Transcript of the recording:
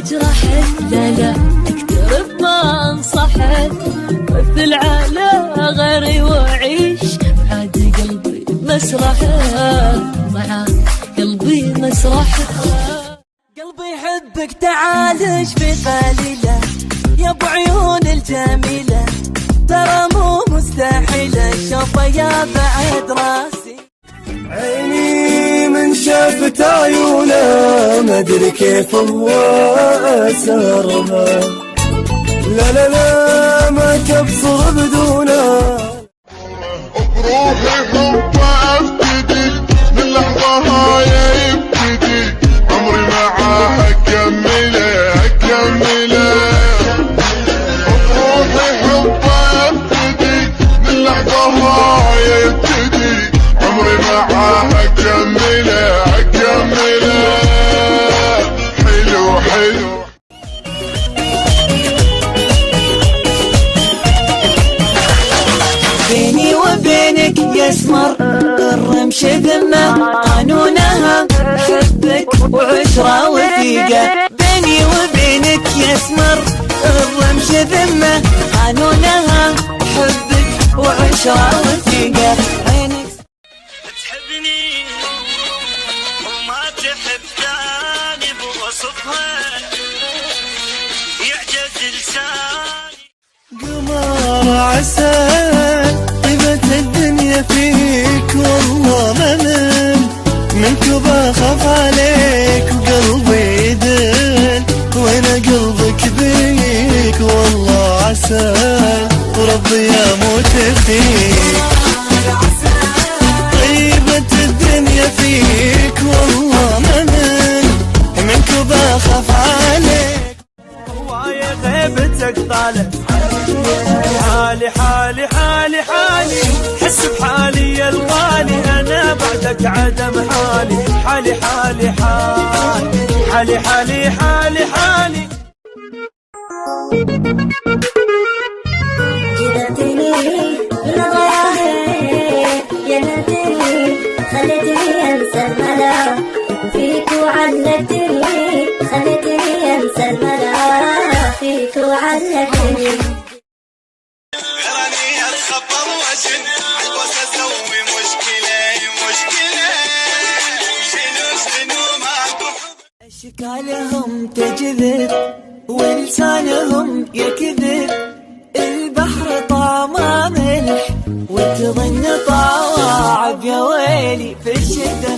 جرحت لا لا اقترب ما انصحك، مثل على غيري وعيش عادي قلبي مسرحه، مع قلبي مسرحه. قلبي يحبك تعال ايش في قليله يا ابو عيون الجميله، ترى مو مستحيله شوفه يا بعد راسي. عيني من شافت عيونه ما ادري كيف هو اسرها، لا لا لا ما تبصر بدونه. بروحي حبه ابتدي من لحظه هاي يبتدي، عمري معاه اكمله اكمله. بروحي حبه ابتدي من لحظه هاي يبتدي، عمري معاه اكمله اكمله. حلو حلو. بيني وبينك يا اسمر الرمش ذمه، قانونها حبك وعشره وثيقه. بيني وبينك يا اسمر الرمش ذمه، قانونها حبك وعشره وثيقه. عينك تحبني وما تحب ثاني بوصفها، يعجز لساني. قمر عسل طيبة الدنيا فيك والله ممل، منك بخاف عليك وقلبي يدل، وانا قلبك بيك والله عسل وربي يموت فيك. طيبة الدنيا فيك والله ممل، منك بخاف عليك. هواية غيبتك طالت حالي حالي حالي حالي، حس بحالي يا الغالي انا بعدك عدم حالي. حالي حالي حالي حالي حالي حالي حالي. جذبتني بنظراتك يا نادري، خلتني انسى الملا فيك وعلقتني، خلتني انسى الملا فيك وعلقتني. غيرني اتخبر وجن البس اسوي مشكله مشكله، شنو شنو ماكو حب. اشكالهم تجذب ولسانهم يكذب، البحر طعمه ملح وتظن طواعب يا ويلي في الشده